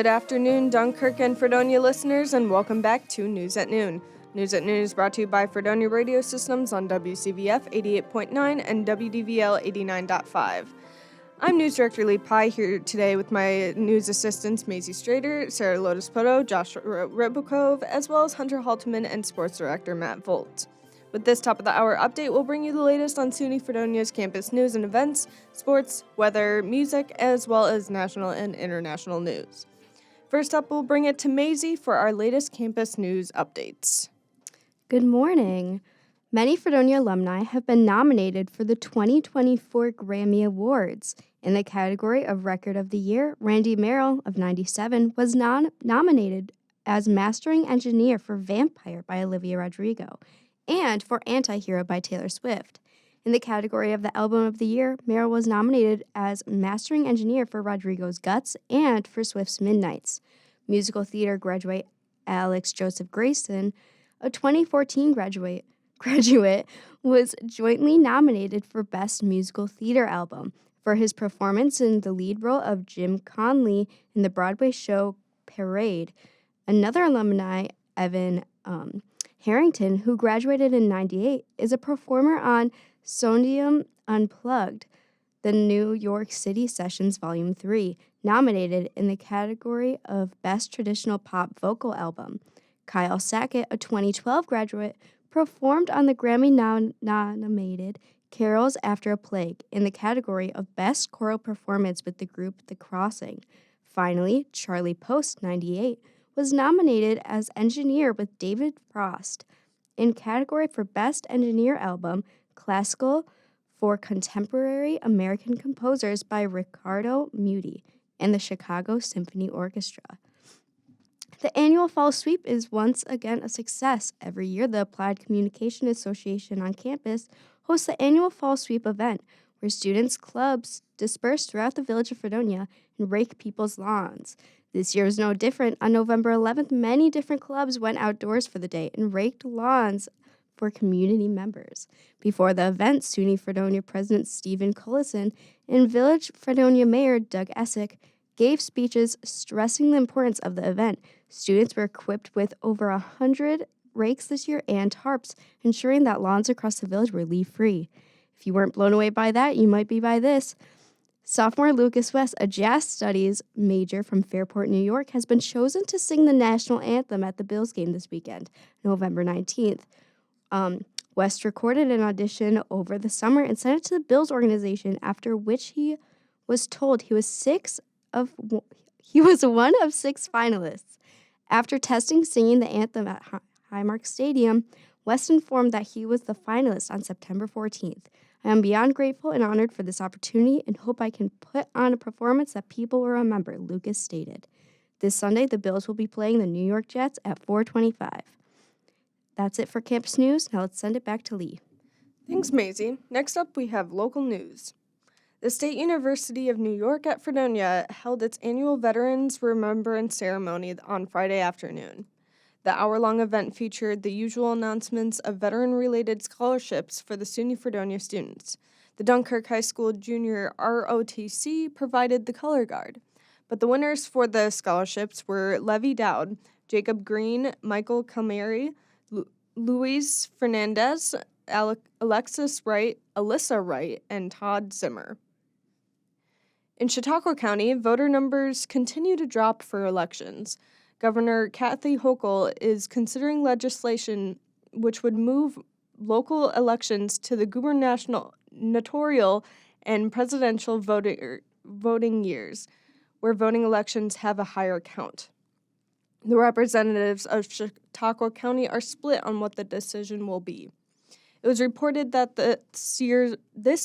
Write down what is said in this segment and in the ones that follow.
Good afternoon, Dunkirk and Fredonia listeners, and welcome back to News at Noon. News at Noon is brought to you by Fredonia Radio Systems on WCVF 88.9 and WDVL 89.5. I'm News Director Lee Pye here today with my news assistants Maisie Strader, Sara Lodespoto, Josh Ribakove, as well as Hunter Halterman and Sports Director Matt Volz. With this top of the hour update, we'll bring you the latest on SUNY Fredonia's campus news and events, sports, weather, music, as well as national and international news. First up, we'll bring it to Maisie for our latest campus news updates. Good morning. Many Fredonia alumni have been nominated for the 2024 Grammy Awards. In the category of Record of the Year, Randy Merrill of 97 was nominated as Mastering Engineer for Vampire by Olivia Rodrigo and for Anti-Hero by Taylor Swift. In the category of the Album of the Year, Merrill was nominated as Mastering Engineer for Rodrigo's Guts and for Swift's Midnights. Musical theater graduate Alex Joseph Grayson, a 2014 graduate, was jointly nominated for Best Musical Theater Album for his performance in the lead role of Jim Conley in the Broadway show Parade. Another alumni, Evan Harrington, who graduated in 98, is a performer on Sondium Unplugged, the New York City Sessions Volume 3, nominated in the category of Best Traditional Pop Vocal Album. Kyle Sackett, a 2012 graduate, performed on the Grammy-nominated Carols After a Plague in the category of Best Choral Performance with the group The Crossing. Finally, Charlie Post, 98, was nominated as Engineer with David Frost in category for Best Engineer Album, Classical for Contemporary American Composers by Riccardo Muti and the Chicago Symphony Orchestra. The annual Fall Sweep is once again a success. Every year, the Applied Communication Association on campus hosts the annual Fall Sweep event, where students' clubs disperse throughout the village of Fredonia and rake people's lawns. This year was no different. On November 11th, many different clubs went outdoors for the day and raked lawns for community members. Before the event, SUNY Fredonia President Stephen Cullison and Village Fredonia Mayor Doug Essick gave speeches stressing the importance of the event. Students were equipped with over 100 rakes this year and tarps, ensuring that lawns across the village were leaf-free. If you weren't blown away by that, you might be by this. Sophomore Lucas West, a jazz studies major from Fairport, New York, has been chosen to sing the national anthem at the Bills game this weekend, November 19th. West recorded an audition over the summer and sent it to the Bills organization, after which he was told he was one of 6 finalists. After testing singing the anthem at Highmark Stadium, West informed that he was the finalist on September 14th. I am beyond grateful and honored for this opportunity and hope I can put on a performance that people will remember, Lucas stated. This Sunday, the Bills will be playing the New York Jets at 4:25. That's it for campus news. Now let's send it back to Lee. Thanks, Maisie. Next up, we have local news. The State University of New York at Fredonia held its annual Veterans Remembrance Ceremony on Friday afternoon. The hour-long event featured the usual announcements of veteran-related scholarships for the SUNY Fredonia students. The Dunkirk High School Junior ROTC provided the color guard, but the winners for the scholarships were Levi Dowd, Jacob Green, Michael Calmeri, Luis Fernandez, Alexis Wright, Alyssa Wright, and Todd Zimmer. In Chautauqua County, voter numbers continue to drop for elections. Governor Kathy Hochul is considering legislation which would move local elections to the gubernatorial and presidential voting years, where voting elections have a higher count. The representatives of Chautauqua County are split on what the decision will be. It was reported that this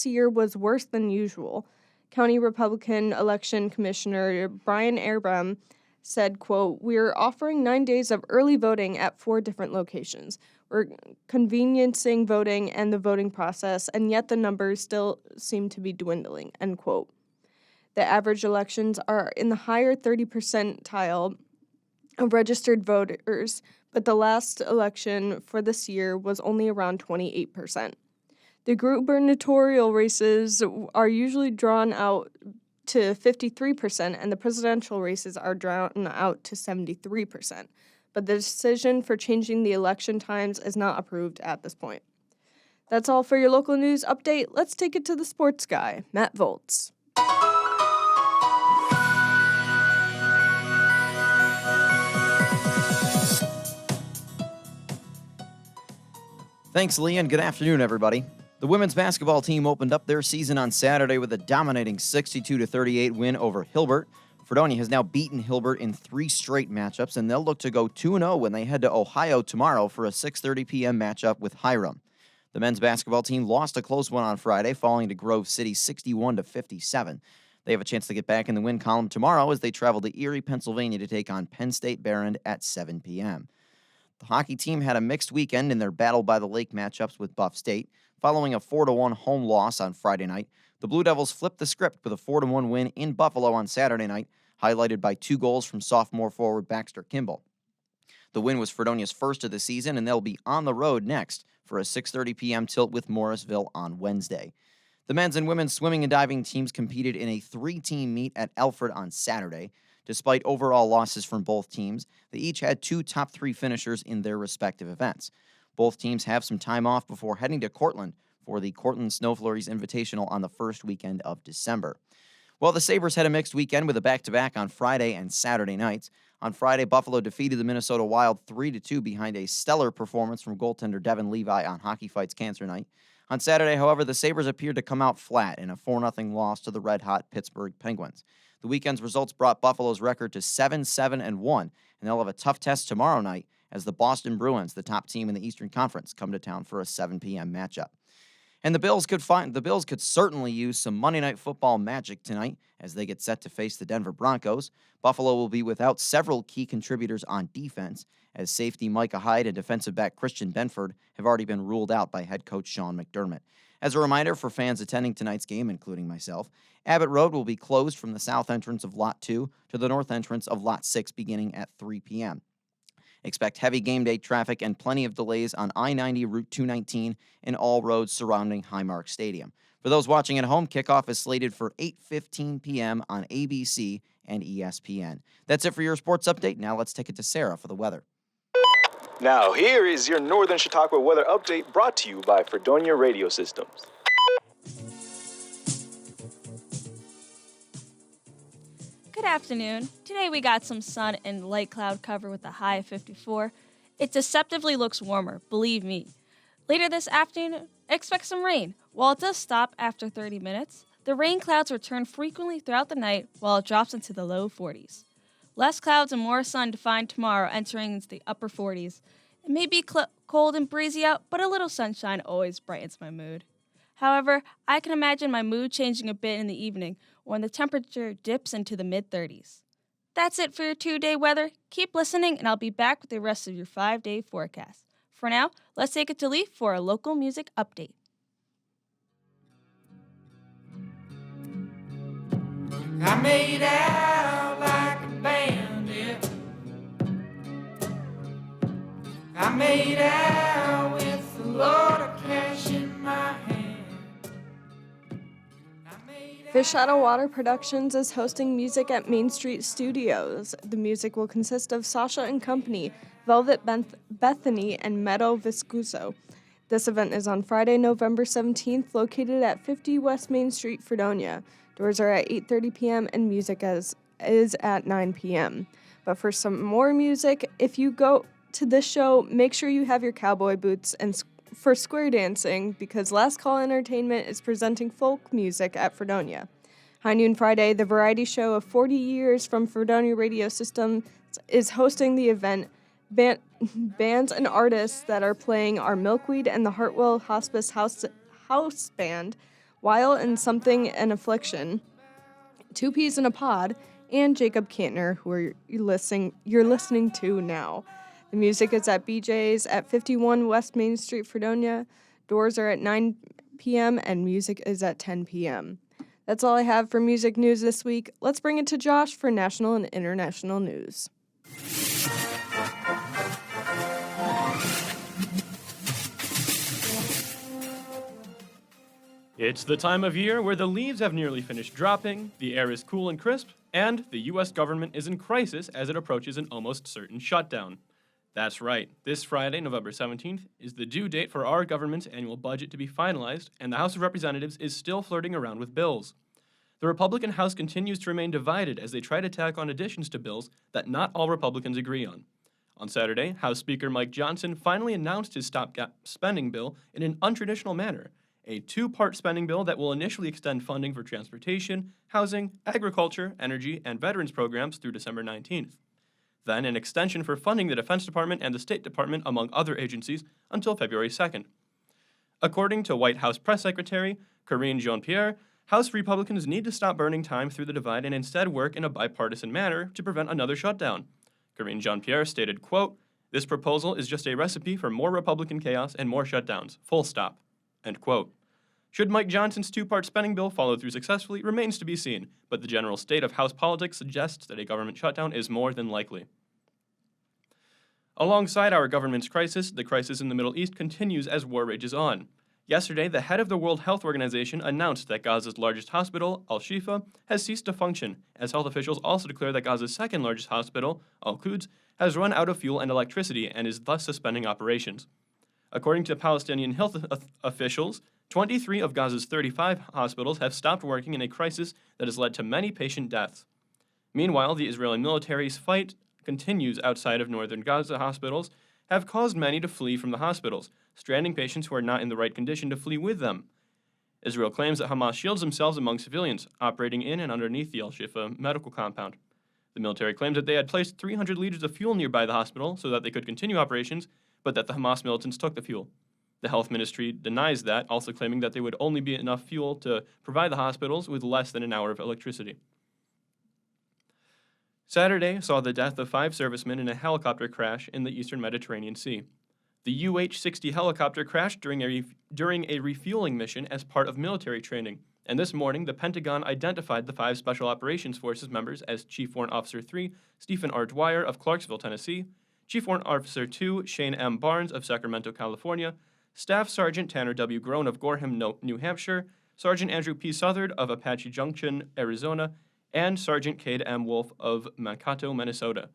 year was worse than usual. County Republican Election Commissioner Brian Abraham said, quote, "We're offering 9 days of early voting at 4 different locations. We're conveniencing voting and the voting process, and yet the numbers still seem to be dwindling," end quote. The average elections are in the higher 30 percentile of registered voters, but the last election for this year was only around 28%. The gubernatorial races are usually drawn out to 53%, and the presidential races are drawn out to 73%. But the decision for changing the election times is not approved at this point. That's all for your local news update. Let's take it to the sports guy, Matt Volz. Thanks, Lee, and good afternoon, everybody. The women's basketball team opened up their season on Saturday with a dominating 62-38 win over Hilbert. Fredonia has now beaten Hilbert in 3 straight matchups, and they'll look to go 2-0 when they head to Ohio tomorrow for a 6:30 p.m. matchup with Hiram. The men's basketball team lost a close one on Friday, falling to Grove City 61-57. They have a chance to get back in the win column tomorrow as they travel to Erie, Pennsylvania to take on Penn State Behrend at 7 p.m. The hockey team had a mixed weekend in their Battle by the Lake matchups with Buff State. Following a 4-1 home loss on Friday night, the Blue Devils flipped the script with a 4-1 win in Buffalo on Saturday night, highlighted by 2 goals from sophomore forward Baxter Kimball. The win was Fredonia's first of the season, and they'll be on the road next for a 6:30 p.m. tilt with Morrisville on Wednesday. The men's and women's swimming and diving teams competed in a 3-team meet at Alfred on Saturday. Despite overall losses from both teams, they each had 2 top 3 finishers in their respective events. Both teams have some time off before heading to Cortland for the Cortland Snow Flurries Invitational on the first weekend of December. Well, the Sabres had a mixed weekend with a back-to-back on Friday and Saturday nights. On Friday, Buffalo defeated the Minnesota Wild 3-2 behind a stellar performance from goaltender Devin Levi on Hockey Fights Cancer Night. On Saturday, however, the Sabres appeared to come out flat in a 4-0 loss to the red-hot Pittsburgh Penguins. The weekend's results brought Buffalo's record to 7-7-1, and they'll have a tough test tomorrow night as the Boston Bruins, the top team in the Eastern Conference, come to town for a 7 p.m. matchup. And the Bills could certainly use some Monday Night Football magic tonight as they get set to face the Denver Broncos. Buffalo will be without several key contributors on defense, as safety Micah Hyde and defensive back Christian Benford have already been ruled out by head coach Sean McDermott. As a reminder for fans attending tonight's game, including myself, Abbott Road will be closed from the south entrance of Lot 2 to the north entrance of Lot 6 beginning at 3 p.m. Expect heavy game day traffic and plenty of delays on I-90 Route 219 and all roads surrounding Highmark Stadium. For those watching at home, kickoff is slated for 8:15 p.m. on ABC and ESPN. That's it for your sports update. Now let's take it to Sara for the weather. Now here is your Northern Chautauqua weather update brought to you by Fredonia Radio Systems. Good afternoon. Today we got some sun and light cloud cover with a high of 54. It deceptively looks warmer, believe me. Later this afternoon, expect some rain. While it does stop after 30 minutes, the rain clouds return frequently throughout the night while it drops into the low 40s. Less clouds and more sun to find tomorrow, entering into the upper 40s. It may be cold and breezy out, but a little sunshine always brightens my mood. However, I can imagine my mood changing a bit in the evening when the temperature dips into the mid-30s. That's it for your 2-day weather. Keep listening, and I'll be back with the rest of your 5-day forecast. For now, let's take it to Lee for a local music update. I made out like a bandit. I made out with a load of cash in my hand. Fish Out of Water Productions is hosting music at Main Street Studios. The music will consist of Sasha and Company, Velvet Bethany, and Meadow Viscuso. This event is on Friday, November 17th, located at 50 West Main Street, Fredonia. Doors are at 8:30 p.m. and music is at 9 p.m. But for some more music, if you go to this show, make sure you have your cowboy boots and for square dancing, because Last Call Entertainment is presenting folk music at Fredonia. High Noon Friday, the variety show of 40 years from Fredonia Radio System, is hosting the event. Bands and artists that are playing are Milkweed and the Hartwell Hospice House Band, While and Something and Affliction, Two Peas in a Pod, and Jacob Kantner, who you're listening to now. The music is at BJ's at 51 West Main Street, Fredonia. Doors are at 9 p.m. and music is at 10 p.m. That's all I have for music news this week. Let's bring it to Josh for national and international news. It's the time of year where the leaves have nearly finished dropping, the air is cool and crisp, and the U.S. government is in crisis as it approaches an almost certain shutdown. That's right, this Friday, November 17th, is the due date for our government's annual budget to be finalized, and the House of Representatives is still flirting around with bills. The Republican House continues to remain divided as they try to tack on additions to bills that not all Republicans agree on. On Saturday, House Speaker Mike Johnson finally announced his stopgap spending bill in an untraditional manner, a two-part spending bill that will initially extend funding for transportation, housing, agriculture, energy, and veterans programs through December 19th. Then an extension for funding the Defense Department and the State Department, among other agencies, until February 2nd. According to White House Press Secretary Karine Jean-Pierre, House Republicans need to stop burning time through the divide and instead work in a bipartisan manner to prevent another shutdown. Karine Jean-Pierre stated, quote, "This proposal is just a recipe for more Republican chaos and more shutdowns, full stop," end quote. Should Mike Johnson's two-part spending bill follow through successfully remains to be seen, but the general state of House politics suggests that a government shutdown is more than likely. Alongside our government's crisis, the crisis in the Middle East continues as war rages on. Yesterday, the head of the World Health Organization announced that Gaza's largest hospital, Al-Shifa, has ceased to function, as health officials also declared that Gaza's second largest hospital, Al-Quds, has run out of fuel and electricity and is thus suspending operations. According to Palestinian health officials, 23 of Gaza's 35 hospitals have stopped working in a crisis that has led to many patient deaths. Meanwhile, the Israeli military's fight continues outside of northern Gaza. Hospitals have caused many to flee from the hospitals, stranding patients who are not in the right condition to flee with them. Israel claims that Hamas shields themselves among civilians, operating in and underneath the Al-Shifa medical compound. The military claims that they had placed 300 liters of fuel nearby the hospital so that they could continue operations, but that the Hamas militants took the fuel. The health ministry denies that, also claiming that there would only be enough fuel to provide the hospitals with less than an hour of electricity. Saturday saw the death of 5 servicemen in a helicopter crash in the eastern Mediterranean Sea. The UH-60 helicopter crashed during a refueling mission as part of military training, and this morning the Pentagon identified the 5 Special Operations Forces members as Chief Warrant Officer 3, Stephen R. Dwyer of Clarksville, Tennessee, Chief Warrant Officer 2, Shane M. Barnes of Sacramento, California, Staff Sergeant Tanner W. Groan of Gorham, New Hampshire, Sergeant Andrew P. Southard of Apache Junction, Arizona, and Sergeant Cade M. Wolf of Mankato, Minnesota.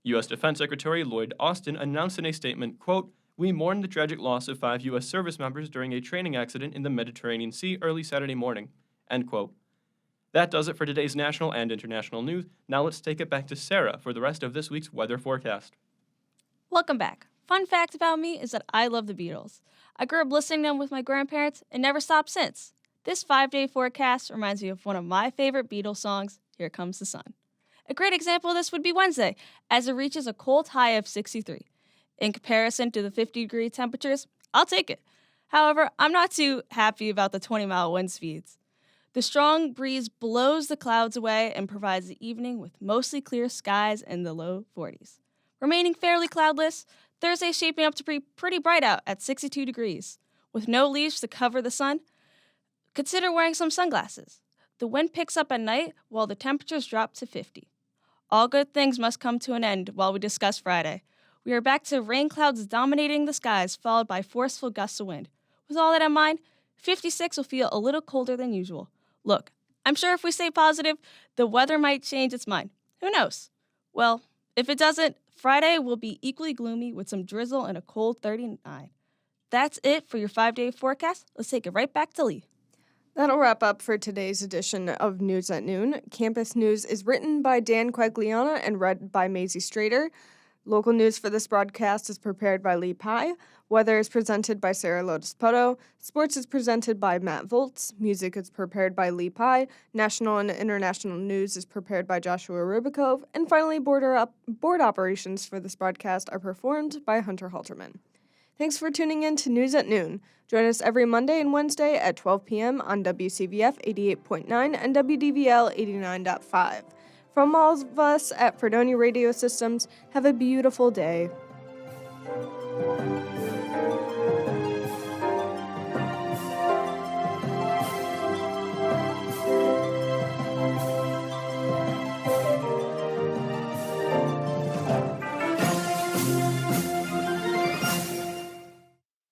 U.S. Defense Secretary Lloyd Austin announced in a statement, quote, "We mourn the tragic loss of 5 U.S. service members during a training accident in the Mediterranean Sea early Saturday morning," end quote. That does it for today's national and international news. Now let's take it back to Sara for the rest of this week's weather forecast. Welcome back. Fun fact about me is that I love the Beatles. I grew up listening to them with my grandparents and never stopped since. This 5-day forecast reminds me of one of my favorite Beatles songs, Here Comes the Sun. A great example of this would be Wednesday, as it reaches a cold high of 63. In comparison to the 50-degree temperatures, I'll take it. However, I'm not too happy about the 20-mile wind speeds. The strong breeze blows the clouds away and provides the evening with mostly clear skies in the low 40s. Remaining fairly cloudless, Thursday shaping up to be pretty bright out at 62 degrees. With no leaves to cover the sun, consider wearing some sunglasses. The wind picks up at night while the temperatures drop to 50. All good things must come to an end while we discuss Friday. We are back to rain clouds dominating the skies, followed by forceful gusts of wind. With all that in mind, 56 will feel a little colder than usual. Look, I'm sure if we stay positive, the weather might change its mind. Who knows? Well, if it doesn't, Friday will be equally gloomy with some drizzle and a cold 39. That's it for your 5-day forecast. Let's take it right back to Lee. That'll wrap up for today's edition of News at Noon. Campus News is written by Dan Quagliana and read by Maisie Strader. Local news for this broadcast is prepared by Lee Pye. Weather is presented by Sara Lodespoto. Sports is presented by Matt Volz. Music is prepared by Lee Pye. National and international news is prepared by Joshua Ribakove. And finally, board operations for this broadcast are performed by Hunter Halterman. Thanks for tuning in to News at Noon. Join us every Monday and Wednesday at 12 p.m. on WCVF 88.9 and WDVL 89.5. From all of us at Fredonia Radio Systems, have a beautiful day.